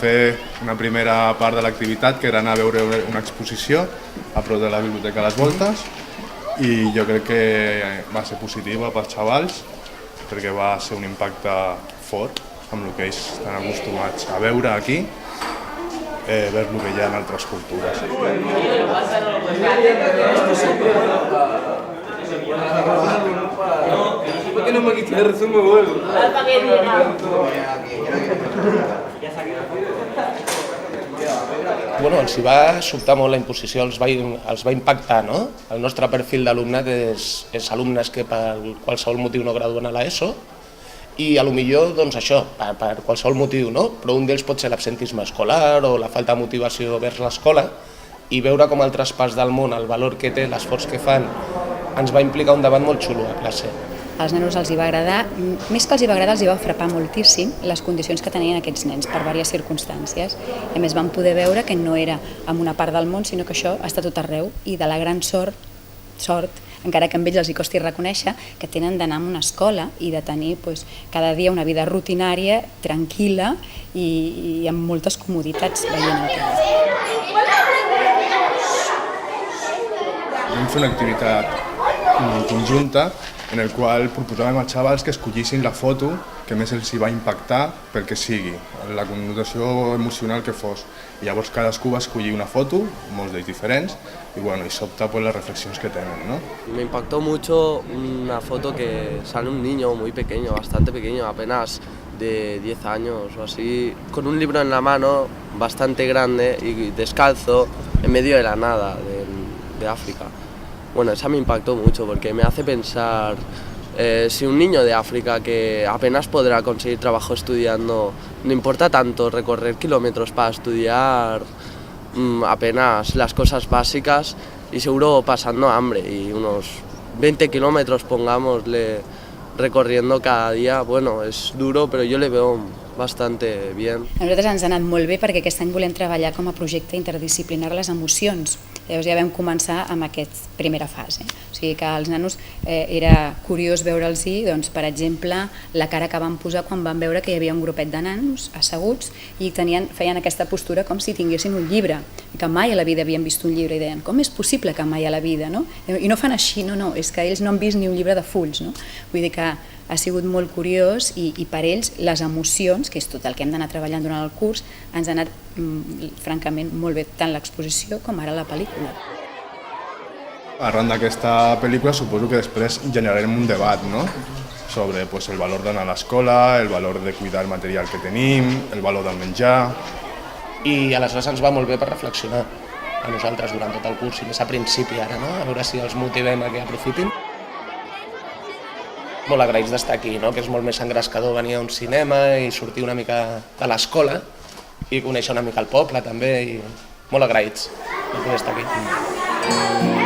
fer una primera part de l'activitat, que era anar a veure una exposició a prop de la Biblioteca a les Voltes, i jo crec que va ser positiva pels xavals, perquè va ser un impacte fort amb el que ells estan acostumats a veure aquí, ver el que hi ha en altres cultures. ¿Por qué no me quisiste resumen, boludo? Bueno, els va sobtar molt la imposició, els va impactar, no? El nostre perfil d'alumnat és alumnes que per qualsevol motiu no graduen a l'ESO, i a lo millor, doncs això, per qualsevol motiu, no? Però un d'ells pot ser l'absentisme escolar o la falta de motivació vers l'escola, i veure com el traspàs del món, el valor que té, l'esforç que fan, ens va implicar un debat molt xulo a classe. Als nanos els hi va agradar, més que els hi va agradar, els hi va frapar moltíssim les condicions que tenien aquests nens per diverses circumstàncies. A més, van poder veure que no era en una part del món, sinó que això està tot arreu, i de la gran sort, encara que a ells els hi costi reconèixer, que tenen d'anar a una escola i de tenir cada dia una vida rutinària, tranquil·la i amb moltes comoditats veient el que és. Vam fer una activitat conjunta en el qual proposàvem als xavals que escollissin la foto que més els hi va impactar pel que sigui, la connotació emocional que fos. I llavors cadascú va escollir una foto, molts d'ells diferents, i s'opta por las reflexiones que tienen, ¿no? Me impactó mucho una foto que sale un niño muy pequeño, bastante pequeño, apenas de 10 años o así, con un libro en la mano, bastante grande y descalzo, en medio de la nada de África. Bueno, esa me impactó mucho porque me hace pensar si un niño de África que apenas podrá conseguir trabajo estudiando, no importa tanto recorrer kilómetros para estudiar apenas las cosas básicas y seguro pasando hambre y unos 20 kilómetros, pongámosle, recorriendo cada día, bueno, es duro, però jo le veo bastante bien. A nosaltres ens ha anat molt bé perquè aquest any volem treballar com a projecte interdisciplinari les emocions. Llavors ja vam començar amb aquesta primera fase. O sigui que als nanos era curiós veure'ls-hi, per exemple, la cara que van posar quan van veure que hi havia un grupet de nanos asseguts i feien aquesta postura com si tinguessin un llibre, que mai a la vida havien vist un llibre i deien com és possible que mai a la vida, no? I no fan així, no, és que ells no han vist ni un llibre de fulls, no? Vull dir que ha sigut molt curiós i per ells les emocions, que és tot el que hem d'anar treballant durant el curs, ens ha anat francament molt bé, tant l'exposició com ara la pel·lícula. Arran d'aquesta pel·lícula suposo que després generarem un debat, no? Sobre el valor d'anar a l'escola, el valor de cuidar el material que tenim, el valor del menjar. I aleshores ens va molt bé per reflexionar a nosaltres durant tot el curs, i més a principi ara, no? A veure si els motivem a que aprofitin. Molt agraïts d'estar aquí, no? Que és molt més engrescador venir a un cinema i sortir una mica de l'escola i conèixer una mica el poble també, i molt agraïts de poder estar aquí.